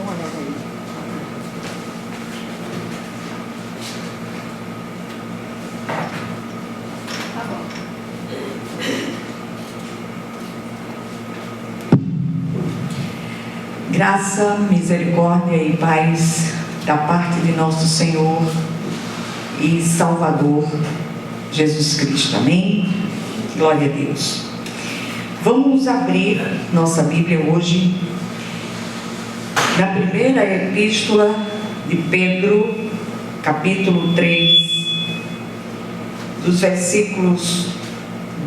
uma olhada aí. Tá bom. Graça, misericórdia e paz da parte de nosso Senhor e Salvador Jesus Cristo. Amém? Glória a Deus. Vamos abrir nossa Bíblia hoje na primeira epístola de Pedro, capítulo 3, dos versículos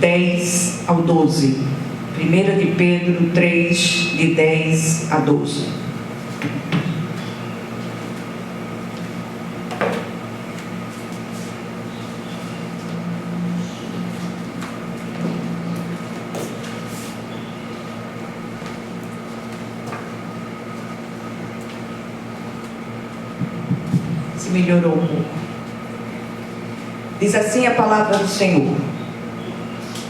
10 ao 12. 1 de Pedro 3, de 10 a 12. Se melhorou um pouco. Diz assim a palavra do Senhor: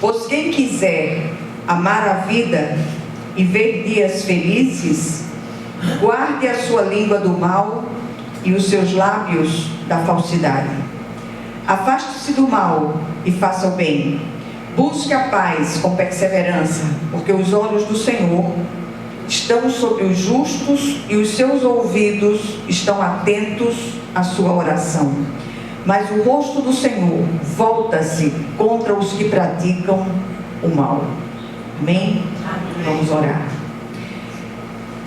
pois quem quiser amar a vida e ver dias felizes, guarde a sua língua do mal e os seus lábios da falsidade. Afaste-se do mal e faça o bem. Busque a paz com perseverança, porque os olhos do Senhor estão sobre os justos e os seus ouvidos estão atentos à sua oração. Mas o rosto do Senhor volta-se contra os que praticam o mal. Amém? Vamos orar.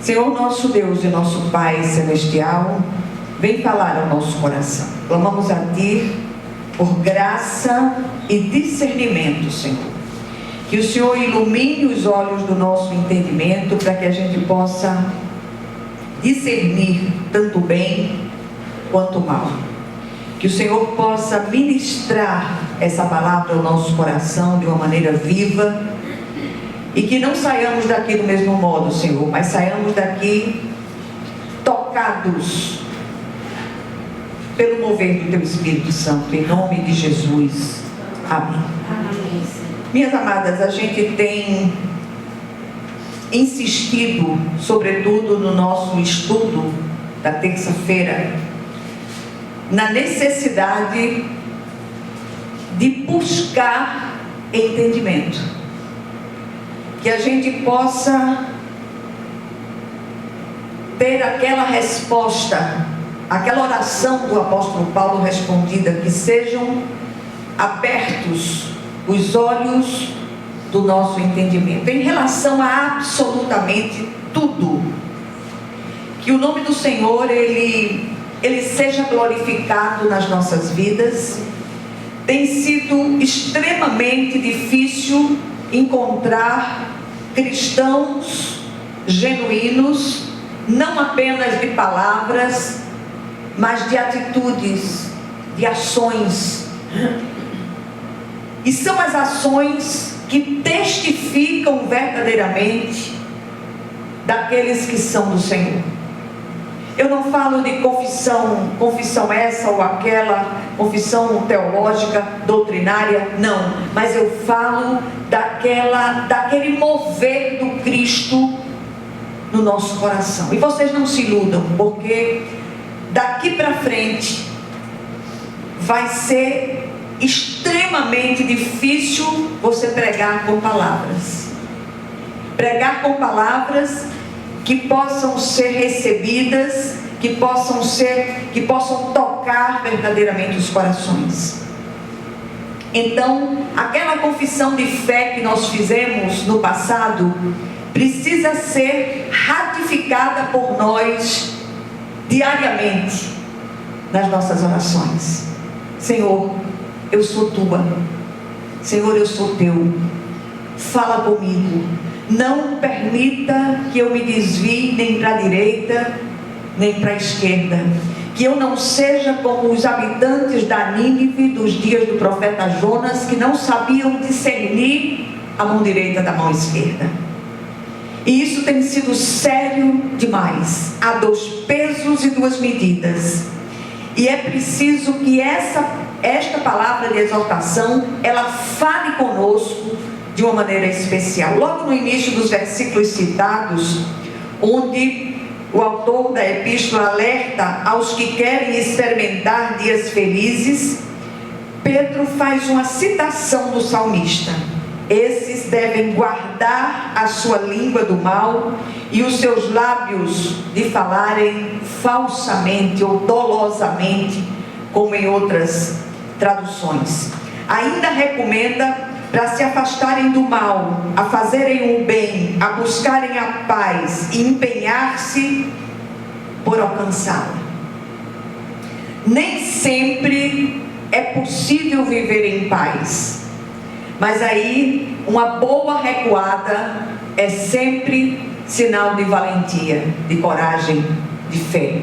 Senhor nosso Deus e nosso Pai Celestial, vem falar ao nosso coração. Clamamos a Ti por graça e discernimento, Senhor. Que o Senhor ilumine os olhos do nosso entendimento para que a gente possa discernir tanto o bem quanto o mal. Que o Senhor possa ministrar essa palavra ao nosso coração de uma maneira viva. E que não saiamos daqui do mesmo modo, Senhor, mas saiamos daqui tocados pelo mover do Teu Espírito Santo, em nome de Jesus. Amém. Amém. Minhas amadas, a gente tem insistido, sobretudo no nosso estudo da terça-feira, na necessidade de buscar entendimento. Que a gente possa ter aquela resposta, aquela oração do apóstolo Paulo respondida, que sejam abertos os olhos do nosso entendimento, em relação a absolutamente tudo. Que o nome do Senhor, Ele seja glorificado nas nossas vidas. Tem sido extremamente difícil encontrar cristãos genuínos, não apenas de palavras, mas de atitudes, de ações. E são as ações que testificam verdadeiramente daqueles que são do Senhor. Eu não falo de confissão essa ou aquela, confissão teológica, doutrinária, não. Mas eu falo daquele mover do Cristo no nosso coração. E vocês não se iludam, porque daqui para frente vai ser extremamente difícil você pregar com palavras. Pregar com palavras que possam ser recebidas, que possam tocar verdadeiramente os corações. Então, aquela confissão de fé que nós fizemos no passado precisa ser ratificada por nós diariamente nas nossas orações. Senhor, eu sou tua. Senhor, eu sou teu. Fala comigo. Não permita que eu me desvie nem para a direita, nem para a esquerda. Que eu não seja como os habitantes da Nínive dos dias do profeta Jonas, que não sabiam discernir a mão direita da mão esquerda. E isso tem sido sério demais. Há 2 pesos e 2 medidas. E é preciso que esta palavra de exortação, ela fale conosco de uma maneira especial. Logo no início dos versículos citados, onde o autor da epístola alerta aos que querem experimentar dias felizes, Pedro faz uma citação do salmista: esses devem guardar a sua língua do mal e os seus lábios de falarem falsamente ou dolosamente, como em outras traduções. Ainda recomenda para se afastarem do mal, a fazerem o bem, a buscarem a paz e empenhar-se por alcançá-la. Nem sempre é possível viver em paz, mas aí uma boa recuada é sempre sinal de valentia, de coragem, de fé.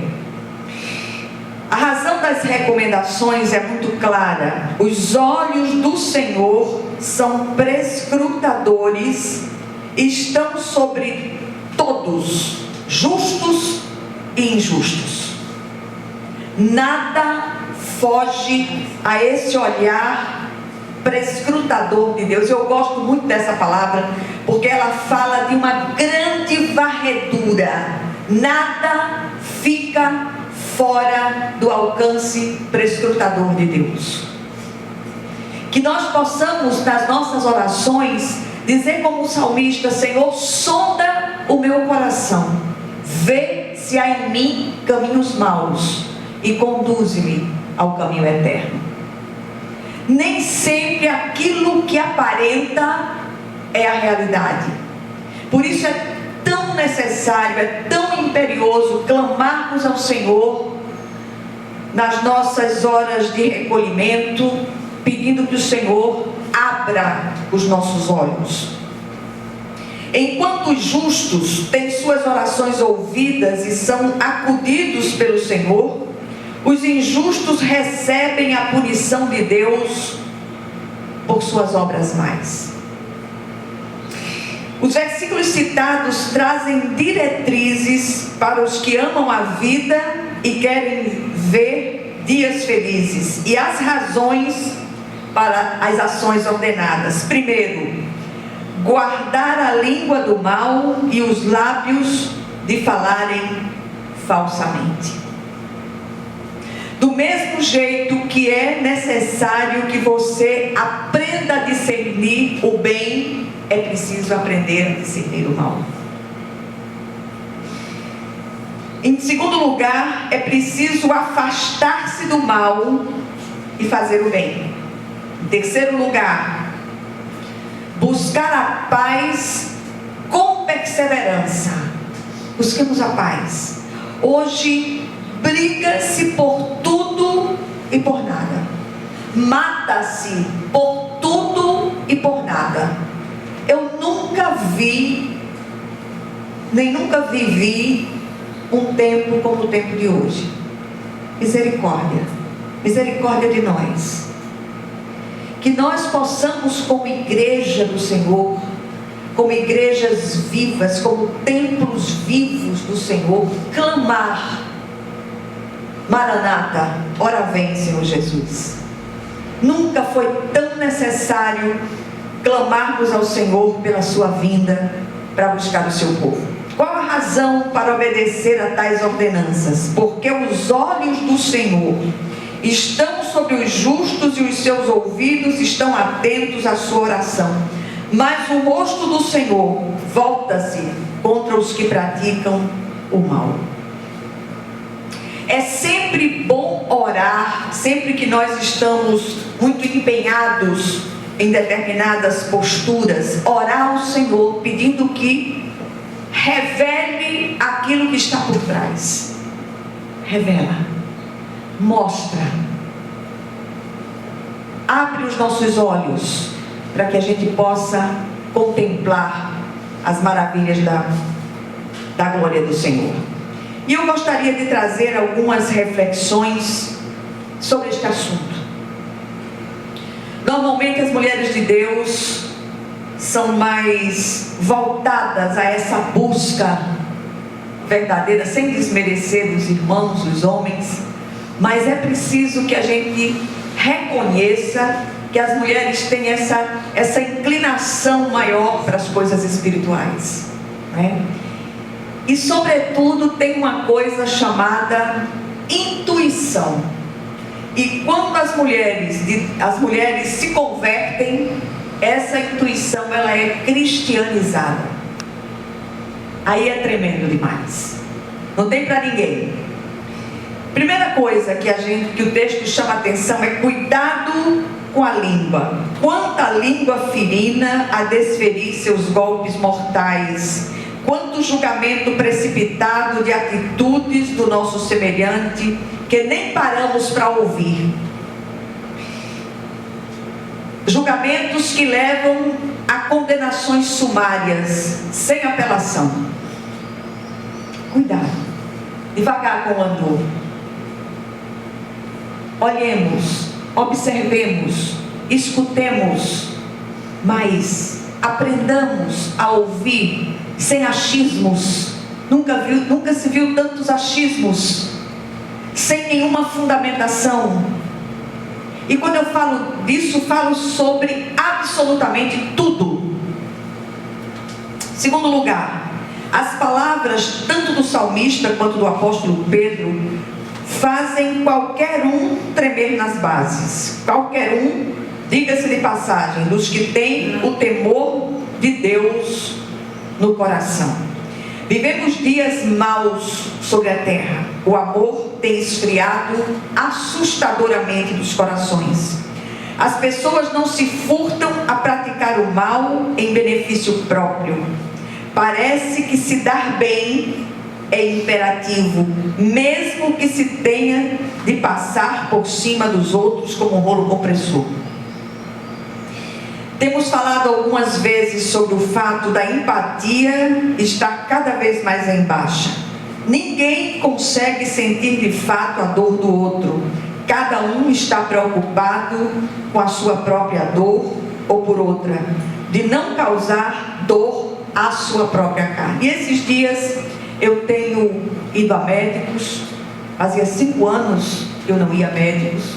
A razão das recomendações é muito clara: os olhos do Senhor são prescrutadores e estão sobre todos, justos e injustos. Nada foge a esse olhar prescrutador de Deus. Eu gosto muito dessa palavra, porque ela fala de uma grande varredura. Nada fica fora do alcance prescrutador de Deus. Que nós possamos, nas nossas orações, dizer como o salmista: Senhor, sonda o meu coração, vê se há em mim caminhos maus e conduze-me ao caminho eterno. Nem sempre aquilo que aparenta é a realidade. Por isso é tão necessário, é tão imperioso clamarmos ao Senhor nas nossas horas de recolhimento, pedindo que o Senhor abra os nossos olhos. Enquanto os justos têm suas orações ouvidas e são acudidos pelo Senhor, os injustos recebem a punição de Deus por suas obras más. Os versículos citados trazem diretrizes para os que amam a vida e querem ver dias felizes, e as razões para as ações ordenadas. Primeiro, guardar a língua do mal e os lábios de falarem falsamente. Do mesmo jeito que é necessário que você aprenda a discernir o bem, é preciso aprender a discernir o mal. Em segundo lugar, é preciso afastar-se do mal e fazer o bem. Em terceiro lugar, buscar a paz com perseverança. Busquemos a paz. Hoje, briga-se por tudo e por nada. Mata-se por tudo e por nada. Eu nunca vi, nem nunca vivi um tempo como o tempo de hoje. Misericórdia. Misericórdia de nós. Que nós possamos, como igreja do Senhor, como igrejas vivas, como templos vivos do Senhor, clamar: Maranata, ora vem, Senhor Jesus. Nunca foi tão necessário clamarmos ao Senhor pela sua vinda para buscar o seu povo. Qual a razão para obedecer a tais ordenanças? Porque os olhos do Senhor estão sobre os justos e os seus ouvidos estão atentos à sua oração. Mas o rosto do Senhor volta-se contra os que praticam o mal. É sempre bom orar, sempre que nós estamos muito empenhados em determinadas posturas, orar ao Senhor pedindo que revele aquilo que está por trás. Revela, mostra, abre os nossos olhos para que a gente possa contemplar as maravilhas da glória do Senhor. E eu gostaria de trazer algumas reflexões sobre este assunto. Normalmente as mulheres de Deus são mais voltadas a essa busca verdadeira, sem desmerecer os irmãos, os homens, mas é preciso que a gente reconheça que as mulheres têm essa inclinação maior para as coisas espirituais, né? e sobretudo tem uma coisa chamada intuição. E quando as mulheres se convertem, essa intuição ela é cristianizada. Aí é tremendo demais. Não tem para ninguém. Primeira coisa que o texto chama a atenção é cuidado com a língua. Quanta língua ferina a desferir seus golpes mortais. Quanto julgamento precipitado de atitudes do nosso semelhante que nem paramos para ouvir. Julgamentos que levam a condenações sumárias, sem apelação. Cuidado, devagar com o andor. Olhemos, observemos, escutemos, mas aprendamos a ouvir sem achismos. Nunca se viu tantos achismos, sem nenhuma fundamentação. E quando eu falo disso, falo sobre absolutamente tudo. Segundo lugar, as palavras tanto do salmista quanto do apóstolo Pedro fazem qualquer um tremer nas bases. Qualquer um, diga-se de passagem, dos que têm o temor de Deus no coração. Vivemos dias maus sobre a terra. O amor tem esfriado assustadoramente dos corações. As pessoas não se furtam a praticar o mal em benefício próprio. Parece que se dar bem é imperativo, mesmo que se tenha de passar por cima dos outros como um rolo compressor. Temos falado algumas vezes sobre o fato da empatia estar cada vez mais em baixa. Ninguém consegue sentir de fato a dor do outro. Cada um está preocupado com a sua própria dor ou por outra, de não causar dor à sua própria carne. E esses dias eu tenho ido a médicos. Fazia 5 anos que eu não ia a médicos.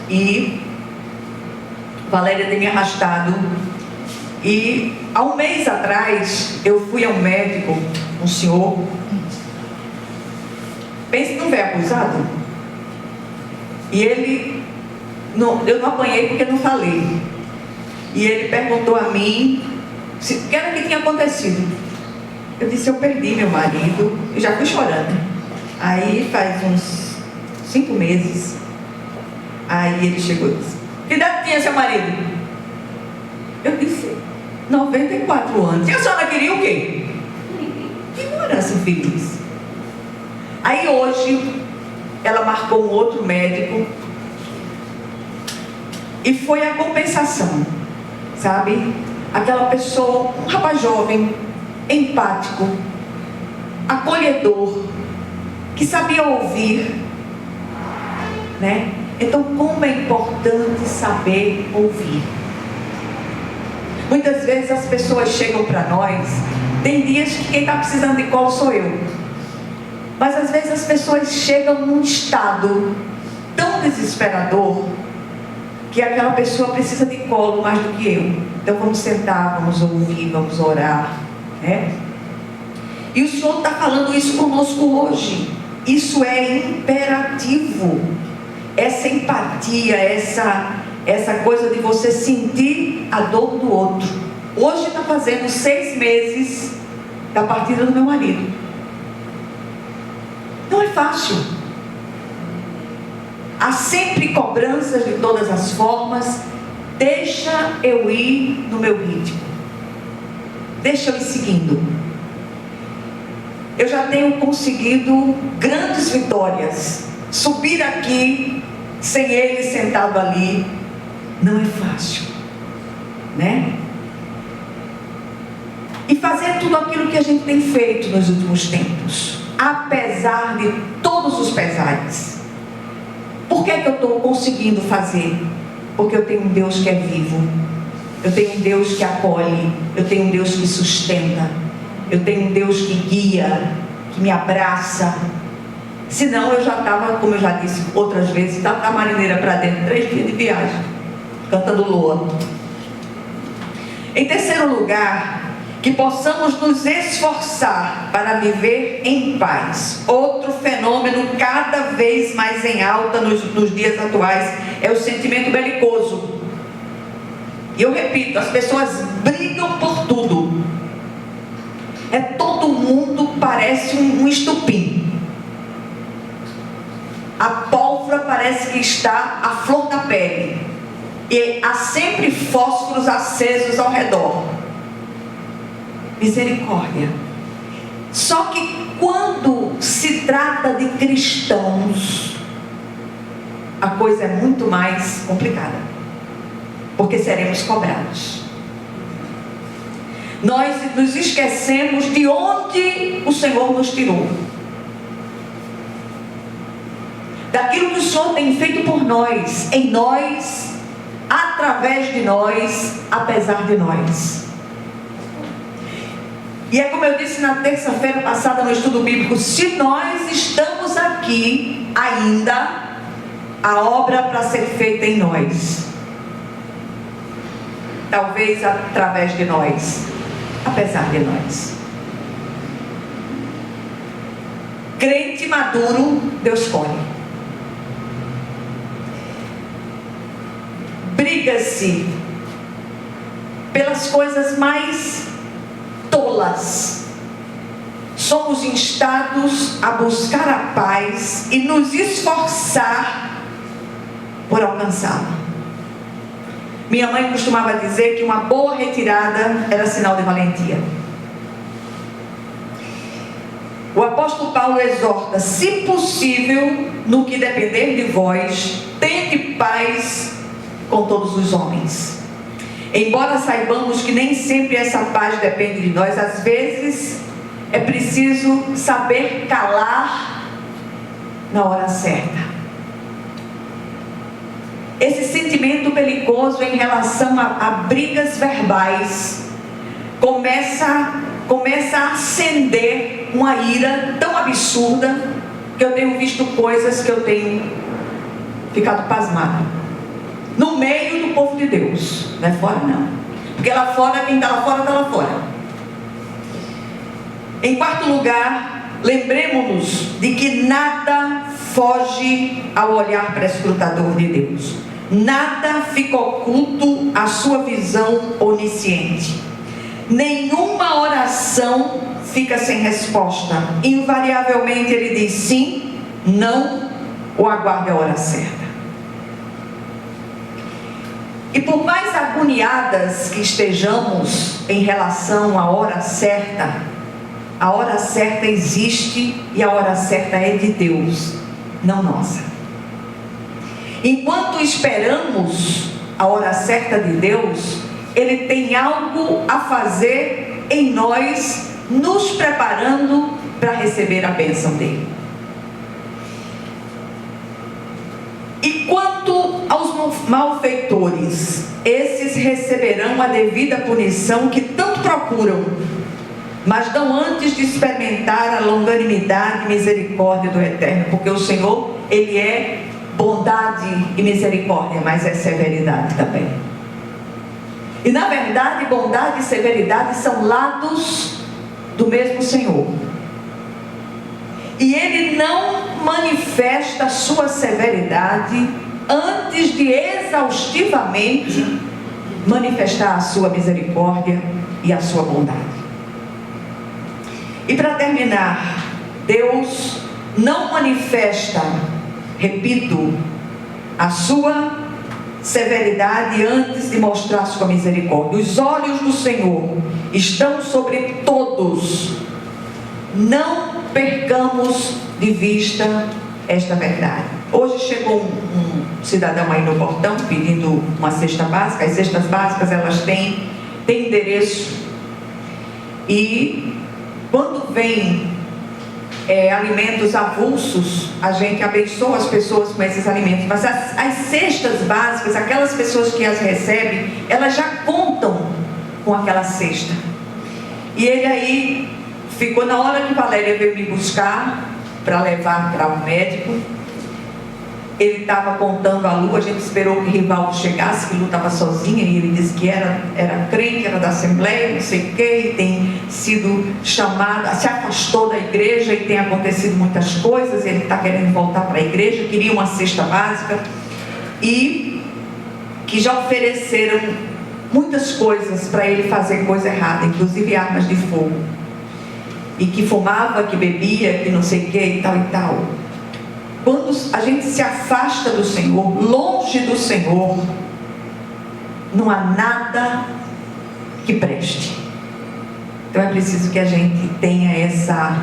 E Valéria tem me arrastado. E há um mês atrás eu fui a um médico, um senhor. Pense num velho acusado. E ele, eu não apanhei porque não falei. E ele perguntou a mim o que era que tinha acontecido. Eu disse: eu perdi meu marido. Eu já fui chorando. Aí faz uns 5 meses. Aí ele chegou e disse: que idade tinha seu marido? Eu disse: 94 anos. E a senhora queria o quê? Ignorância infeliz. Aí hoje ela marcou um outro médico e foi a compensação, sabe? Aquela pessoa, um rapaz jovem, empático, acolhedor, que sabia ouvir, né? Então, como é importante saber ouvir. Muitas vezes as pessoas chegam para nós, tem dias que quem está precisando de colo sou eu. Mas às vezes as pessoas chegam num estado tão desesperador que aquela pessoa precisa de colo mais do que eu. Então vamos sentar, vamos ouvir, vamos orar, né? E o Senhor está falando isso conosco hoje. Isso é imperativo. Essa empatia, essa coisa de você sentir a dor do outro. Hoje está fazendo 6 meses da partida do meu marido. Não é fácil. Há sempre cobranças de todas as formas. Deixa eu ir no meu ritmo. Deixa eu ir seguindo. Eu já tenho conseguido grandes vitórias. Subir aqui sem ele sentado ali não é fácil, né? E fazer tudo aquilo que a gente tem feito nos últimos tempos, apesar de todos os pesares. Por que eu estou conseguindo fazer? Porque eu tenho um Deus que é vivo, eu tenho um Deus que acolhe, eu tenho um Deus que sustenta, eu tenho um Deus que guia, que me abraça. Senão eu já estava, como eu já disse outras vezes, da marineira para dentro, 3 dias de viagem, cantando loa. Em terceiro lugar, que possamos nos esforçar para viver em paz. Outro fenômeno cada vez mais em alta nos dias atuais é o sentimento belicoso. E eu repito, as pessoas brigam por tudo. Todo mundo parece um estupim. A pólvora parece que está à flor da pele. E há sempre fósforos acesos ao redor. Misericórdia. Só que quando se trata de cristãos, a coisa é muito mais complicada, porque seremos cobrados. Nós nos esquecemos de onde o Senhor nos tirou, daquilo que o Senhor tem feito por nós, em nós, através de nós, apesar de nós. E é como eu disse na terça-feira passada no estudo bíblico: se nós estamos aqui ainda, a obra para ser feita em nós, talvez através de nós, apesar de nós. Crente maduro, Deus colhe. Briga-se pelas coisas mais tolas. Somos instados a buscar a paz e nos esforçar por alcançá-la. Minha mãe costumava dizer que uma boa retirada era sinal de valentia. O apóstolo Paulo exorta: se possível, no que depender de vós, tende paz com todos os homens. Embora saibamos que nem sempre essa paz depende de nós, às vezes é preciso saber calar na hora certa. Esse sentimento belicoso em relação a brigas verbais começa a acender uma ira tão absurda que eu tenho visto coisas que eu tenho ficado pasmada. No meio do povo de Deus, não é fora não, porque lá fora, quem está lá fora, está lá fora. Em quarto lugar, lembremos-nos de que nada foge ao olhar prescrutador de Deus. Nada fica oculto à sua visão onisciente. Nenhuma oração fica sem resposta. Invariavelmente ele diz sim, não, ou aguarde a hora certa. E por mais agoniadas que estejamos em relação à hora certa, a hora certa existe e a hora certa é de Deus, não nossa. Enquanto esperamos a hora certa de Deus, Ele tem algo a fazer em nós, nos preparando para receber a bênção dEle. E quanto aos malfeitores, esses receberão a devida punição que tanto procuram, mas não antes de experimentar a longanimidade e misericórdia do Eterno, porque o Senhor, Ele é bondade e misericórdia, mas é severidade também. E na verdade, bondade e severidade são lados do mesmo Senhor. E Ele não manifesta a sua severidade antes de exaustivamente manifestar a sua misericórdia e a sua bondade. E para terminar, Deus não manifesta, repito, a sua severidade antes de mostrar a sua misericórdia. Os olhos do Senhor estão sobre todos. Não percamos de vista esta verdade. Hoje chegou um cidadão aí no portão pedindo uma cesta básica. As cestas básicas, elas têm endereço. E quando vem alimentos avulsos, a gente abençoa as pessoas com esses alimentos. Mas as cestas básicas, aquelas pessoas que as recebem, elas já contam com aquela cesta. E ele aí ficou, na hora que Valéria veio me buscar para levar para o médico, ele estava contando a Lu, a gente esperou que o Rivaldo chegasse, que Lu estava sozinha, e ele disse que era crente, era da Assembleia, não sei o que, e tem sido chamado, se afastou da igreja e tem acontecido muitas coisas, ele está querendo voltar para a igreja, queria uma cesta básica, e que já ofereceram muitas coisas para ele fazer coisa errada, inclusive armas de fogo, e que fumava, que bebia, que não sei o que e tal e tal. Quando a gente se afasta do Senhor, longe do Senhor, não há nada que preste. Então é preciso que a gente tenha essa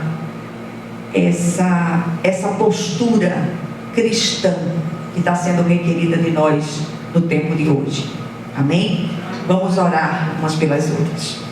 postura cristã que está sendo requerida de nós no tempo de hoje. Amém? Vamos orar umas pelas outras.